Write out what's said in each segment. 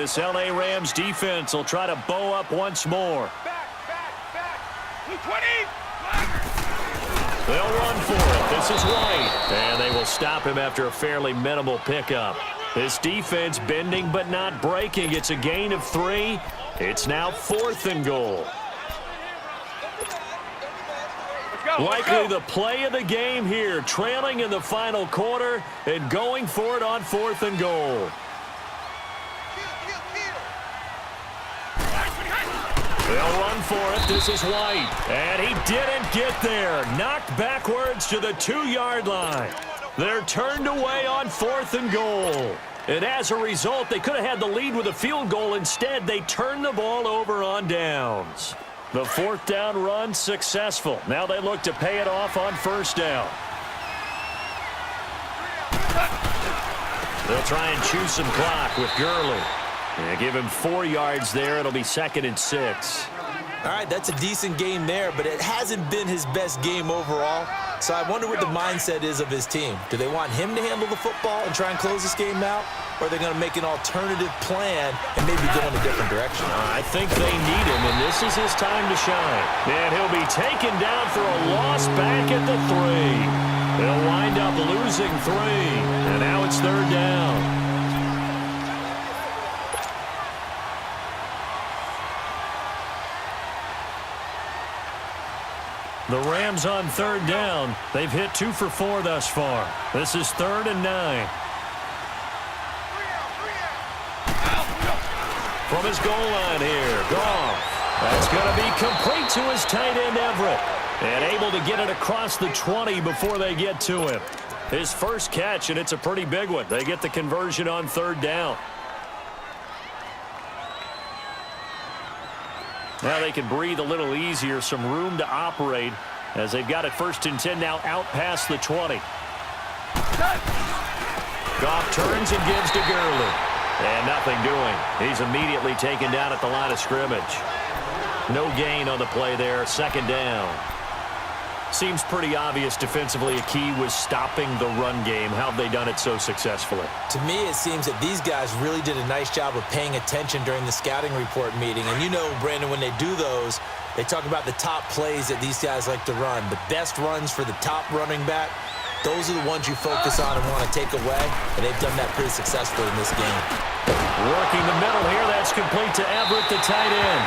This L.A. Rams defense will try to bow up once more. Back. 20. They'll run for it. This is White. And they will stop him after a fairly minimal pickup. This defense bending but not breaking. It's a gain of 3. It's now 4th and goal. Likely the play of the game here, trailing in the final quarter and going for it on 4th and goal. They'll run for it. This is White. And he didn't get there. Knocked backwards to the 2-yard line. They're turned away on 4th and goal. And as a result, they could have had the lead with a field goal. Instead, they turned the ball over on downs. The 4th down run successful. Now they look to pay it off on 1st down. They'll try and chew some clock with Gurley. And give him 4 yards there. It'll be 2nd and 6. All right, that's a decent game there, but it hasn't been his best game overall. So I wonder what the mindset is of his team. Do they want him to handle the football and try and close this game out? Or are they going to make an alternative plan and maybe go in a different direction? I think they need him, and this is his time to shine. And he'll be taken down for a loss back at the 3. They'll wind up losing 3. And now it's 3rd down. The Rams on 3rd down. They've hit 2 for 4 thus far. This is 3rd and 9. From his goal line here, Goff. That's going to be complete to his tight end, Everett. And able to get it across the 20 before they get to him. His first catch, and it's a pretty big one. They get the conversion on 3rd down. Now they can breathe a little easier, some room to operate as they've got it 1st and 10 now out past the 20. Goff turns and gives to Gurley. And nothing doing. He's immediately taken down at the line of scrimmage. No gain on the play there, 2nd down. Seems pretty obvious defensively a key was stopping the run game. How have they done it so successfully? To me, it seems that these guys really did a nice job of paying attention during the scouting report meeting. And you know, Brandon, when they do those, they talk about the top plays that these guys like to run. The best runs for the top running back, those are the ones you focus on and want to take away. And they've done that pretty successfully in this game. Working the middle here, that's complete to Everett, the tight end.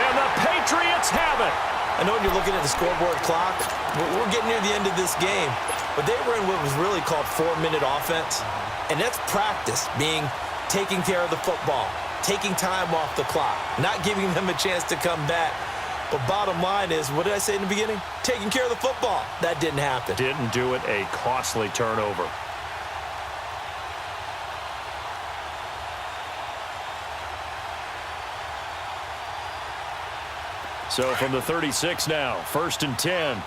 And the Patriots have it. I know when you're looking at the scoreboard clock, we're getting near the end of this game, but they were in what was really called 4-minute offense, and that's practice, being taking care of the football, taking time off the clock, not giving them a chance to come back. But bottom line is, what did I say in the beginning? Taking care of the football. That didn't happen. Didn't do it, a costly turnover. So from the 36 now, 1st and 10.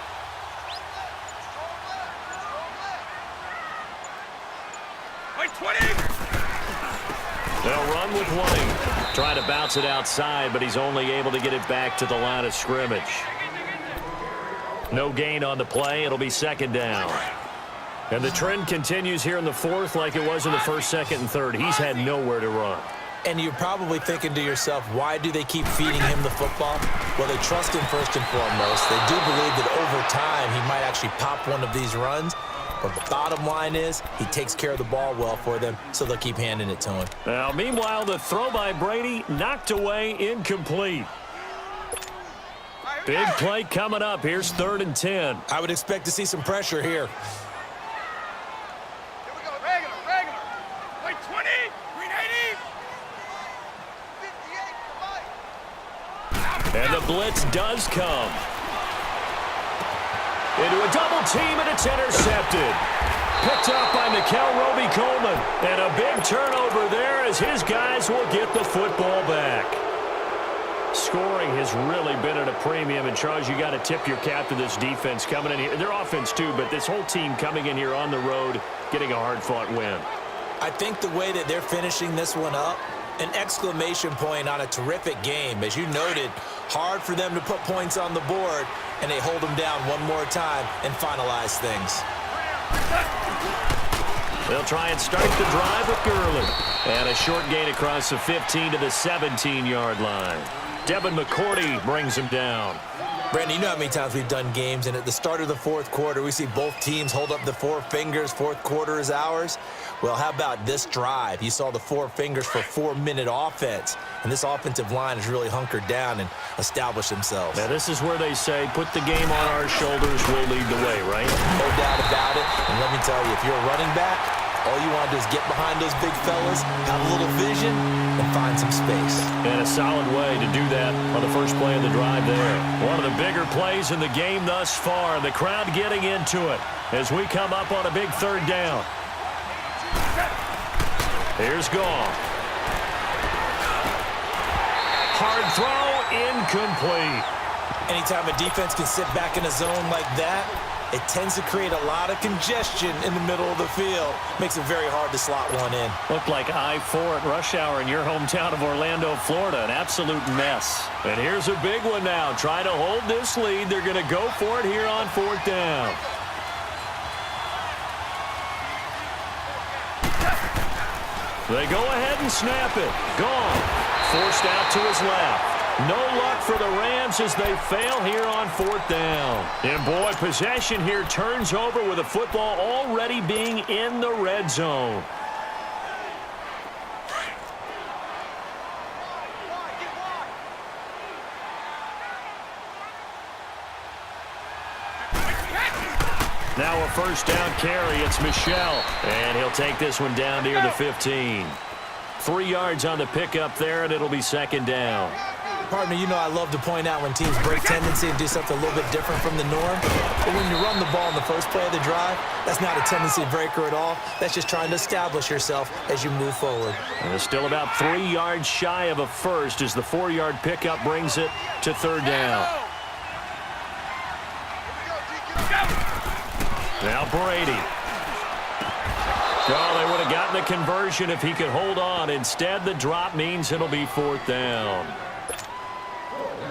They'll run with White. Trying to bounce it outside, but he's only able to get it back to the line of scrimmage. No gain on the play. It'll be 2nd down. And the trend continues here in the 4th like it was in the 1st, 2nd, and 3rd. He's had nowhere to run. And you're probably thinking to yourself, why do they keep feeding him the football? Well, they trust him first and foremost. They do believe that over time he might actually pop one of these runs. But the bottom line is he takes care of the ball well for them, so they'll keep handing it to him. Now, meanwhile, the throw by Brady knocked away, incomplete. Big play coming up. Here's 3rd and 10. I would expect to see some pressure here. And the blitz does come. Into a double team, and it's intercepted. Picked up by Mikel Roby-Coleman. And a big turnover there as his guys will get the football back. Scoring has really been at a premium. And, Charles, you got to tip your cap to this defense coming in here. Their offense, too, but this whole team coming in here on the road, getting a hard-fought win. I think the way that they're finishing this one up, an exclamation point on a terrific game. As you noted, hard for them to put points on the board, and they hold them down one more time and finalize things. They'll try and start the drive with Gurley. And a short gain across the 15 to the 17-yard line. Devin McCourty brings him down. Brandon, you know how many times we've done games, and at the start of the fourth quarter, we see both teams hold up the four fingers. Fourth quarter is ours. Well, how about this drive? You saw the four fingers for 4-minute offense, and this offensive line has really hunkered down and established themselves. Now, this is where they say, put the game on our shoulders, we'll lead the way, right? No doubt about it. And let me tell you, if you're a running back, all you want to do is get behind those big fellas, have a little vision, and find some space. And a solid way to do that on the first play of the drive there. One of the bigger plays in the game thus far. The crowd getting into it as we come up on a big third down. Here's Goff. Hard throw, incomplete. Anytime a defense can sit back in a zone like that, it tends to create a lot of congestion in the middle of the field. Makes it very hard to slot one in. Looked like I-4 at rush hour in your hometown of Orlando, Florida. An absolute mess. And here's a big one now. Try to hold this lead. They're going to go for it here on fourth down. They go ahead and snap it. Gone. Forced out to his left. No luck for the Rams as they fail here on fourth down. And boy, possession here turns over with the football already being in the red zone. Now a first down carry. It's Michel. And he'll take this one down near the 15. 3 yards on the pickup there, and it'll be second down. Partner, you know I love to point out when teams break tendency and do something a little bit different from the norm. But when you run the ball in the first play of the drive, that's not a tendency breaker at all. That's just trying to establish yourself as you move forward. And it's still about 3 yards shy of a first as the 4-yard pickup brings it to third down. Now Brady. Oh, they would have gotten the conversion if he could hold on. Instead, the drop means it'll be fourth down.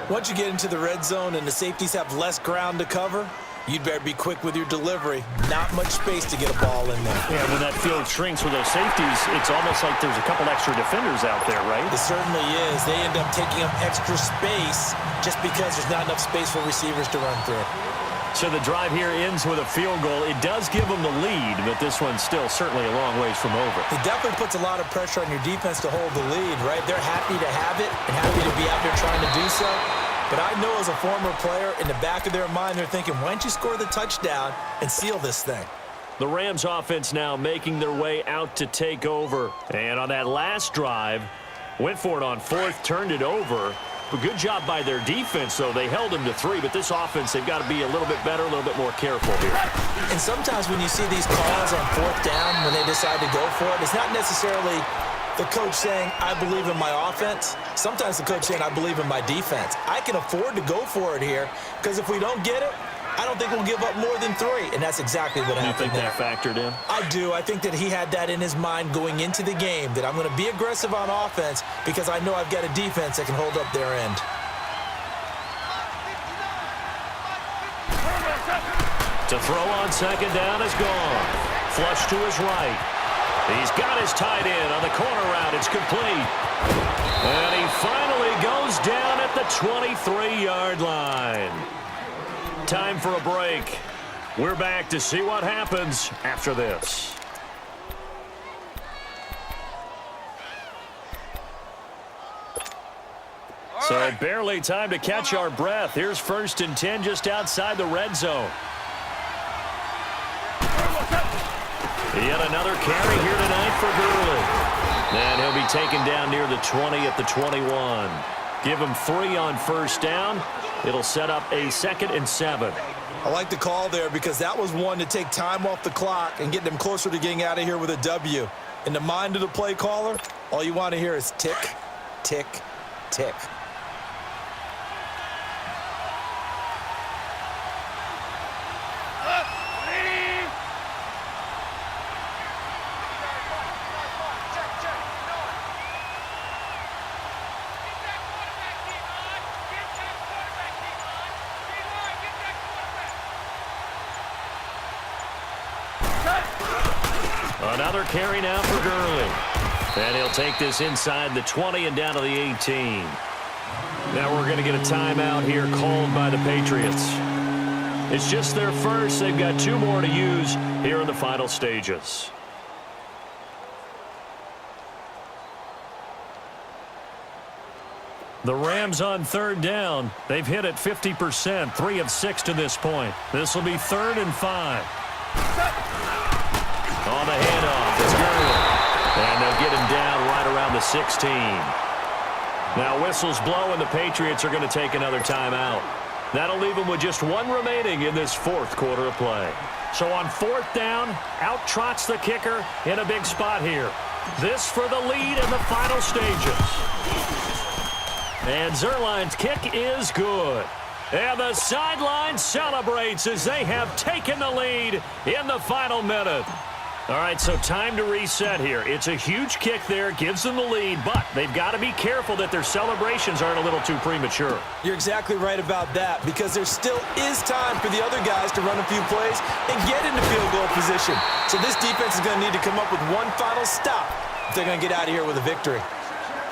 Once you get into the red zone and the safeties have less ground to cover, you'd better be quick with your delivery. Not much space to get a ball in there. Yeah, when that field shrinks with those safeties, it's almost like there's a couple extra defenders out there, right? It certainly is. They end up taking up extra space just because there's not enough space for receivers to run through. So the drive here ends with a field goal. It does give them the lead, but this one's still certainly a long ways from over. It definitely puts a lot of pressure on your defense to hold the lead, right? They're happy to have it and happy to be out there trying to do so. But I know as a former player, in the back of their mind, they're thinking, why don't you score the touchdown and seal this thing? The Rams offense now making their way out to take over. And on that last drive, went for it on fourth, turned it over. A good job by their defense, though. They held them to 3, but this offense, they've got to be a little bit better, a little bit more careful here. And sometimes when you see these calls on fourth down, when they decide to go for it, it's not necessarily the coach saying, I believe in my offense. Sometimes the coach saying, I believe in my defense. I can afford to go for it here because if we don't get it, I don't think we'll give up more than 3, and that's exactly what happened there. You think that factored in? I do. I think that he had that in his mind going into the game, that I'm going to be aggressive on offense because I know I've got a defense that can hold up their end. To throw on second down is gone. Flush to his right. He's got his tight end on the corner route. It's complete. And he finally goes down at the 23-yard line. Time for a break. We're back to see what happens after this. So barely time to catch our breath. Here's 1st and 10 just outside the red zone. Yet another carry here tonight for Gurley. And he'll be taken down near the 20 at the 21. Give him 3 on first down. It'll set up a 2nd and 7. I like the call there because that was one to take time off the clock and get them closer to getting out of here with a W. In the mind of the play caller, all you want to hear is tick, tick, tick. Another carry now for Gurley. And he'll take this inside the 20 and down to the 18. Now we're going to get a timeout here called by the Patriots. It's just their first. They've got 2 more to use here in the final stages. The Rams on 3rd down. They've hit it 50%, 3 of 6 to this point. This will be 3rd and 5. On the handoff, it's Gurley. And they'll get him down right around the 16. Now whistles blow, and the Patriots are going to take another timeout. That'll leave them with just 1 remaining in this 4th quarter of play. So on 4th down, out trots the kicker in a big spot here. This for the lead in the final stages. And Zuerlein's kick is good. And the sideline celebrates as they have taken the lead in the final minute. All right, so time to reset here. It's a huge kick there, gives them the lead, but they've got to be careful that their celebrations aren't a little too premature. You're exactly right about that, because there still is time for the other guys to run a few plays and get into field goal position. So this defense is going to need to come up with one final stop if they're going to get out of here with a victory.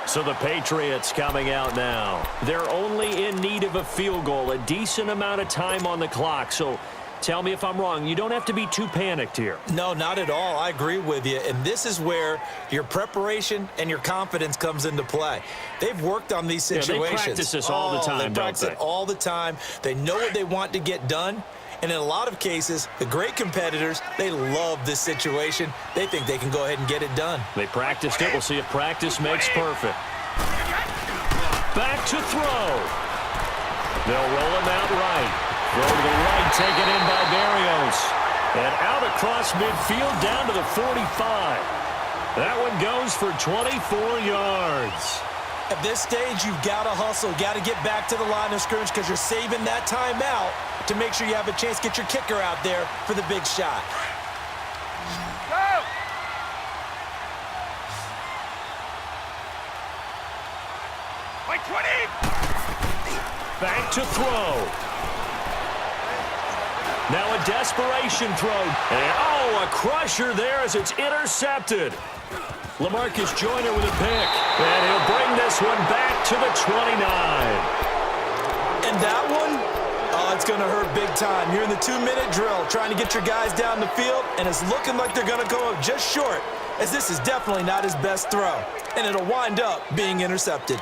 So the Patriots coming out now. They're only in need of a field goal, a decent amount of time on the clock. So tell me if I'm wrong. You don't have to be too panicked here. No, not at all. I agree with you. And this is where your preparation and your confidence comes into play. They've worked on these situations. Yeah, they practice this all the time, They practice it all the time. They know what they want to get done. And in a lot of cases, the great competitors, they love this situation. They think they can go ahead and get it done. They practiced it. We'll see if practice makes perfect. Back to throw. They'll roll him out right. Throw to the right, taken in by Berrios. And out across midfield down to the 45. That one goes for 24 yards. At this stage, you've got to hustle. Got to get back to the line of scrimmage because you're saving that timeout to make sure you have a chance to get your kicker out there for the big shot. Go! Like 20! Back to throw. Now a desperation throw. And, a crusher there as it's intercepted. LaMarcus Joyner with a pick. And he'll bring this one back to the 29. And that one, it's going to hurt big time. You're in the 2-minute drill trying to get your guys down the field, and it's looking like they're going to go up just short, as this is definitely not his best throw. And it'll wind up being intercepted.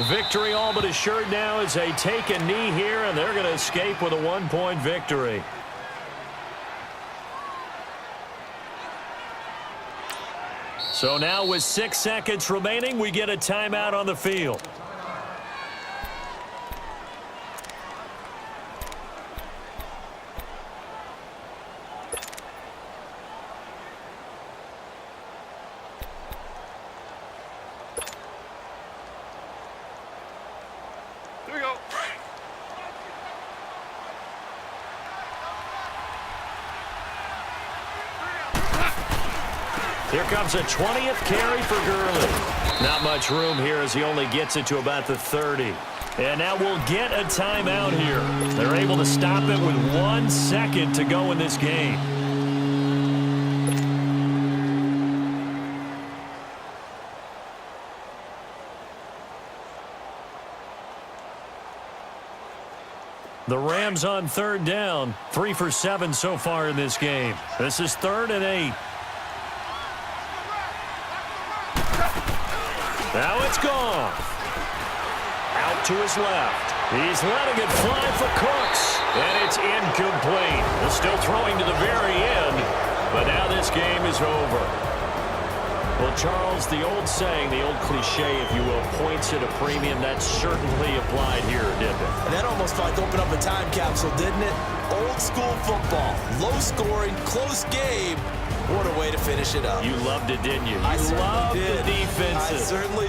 Victory all but assured now as they take a knee here, and they're going to escape with a 1-point victory. So now with 6 seconds remaining, we get a timeout on the field. Here we go. Here comes a 20th carry for Gurley. Not much room here as he only gets it to about the 30. And now we'll get a timeout here. They're able to stop it with 1 second to go in this game. The Rams on 3rd down, 3 for 7 so far in this game. This is 3rd and 8. Now it's gone. Out to his left. He's letting it fly for Cooks. And it's incomplete. They're still throwing to the very end. But now this game is over. Well, Charles, the old saying, the old cliche, if you will, points at a premium, that certainly applied here, didn't it? And that almost like opened up a time capsule, didn't it? Old school football. Low scoring, close game. What a way to finish it up. You loved it, didn't you? I You loved did. the defenses. I certainly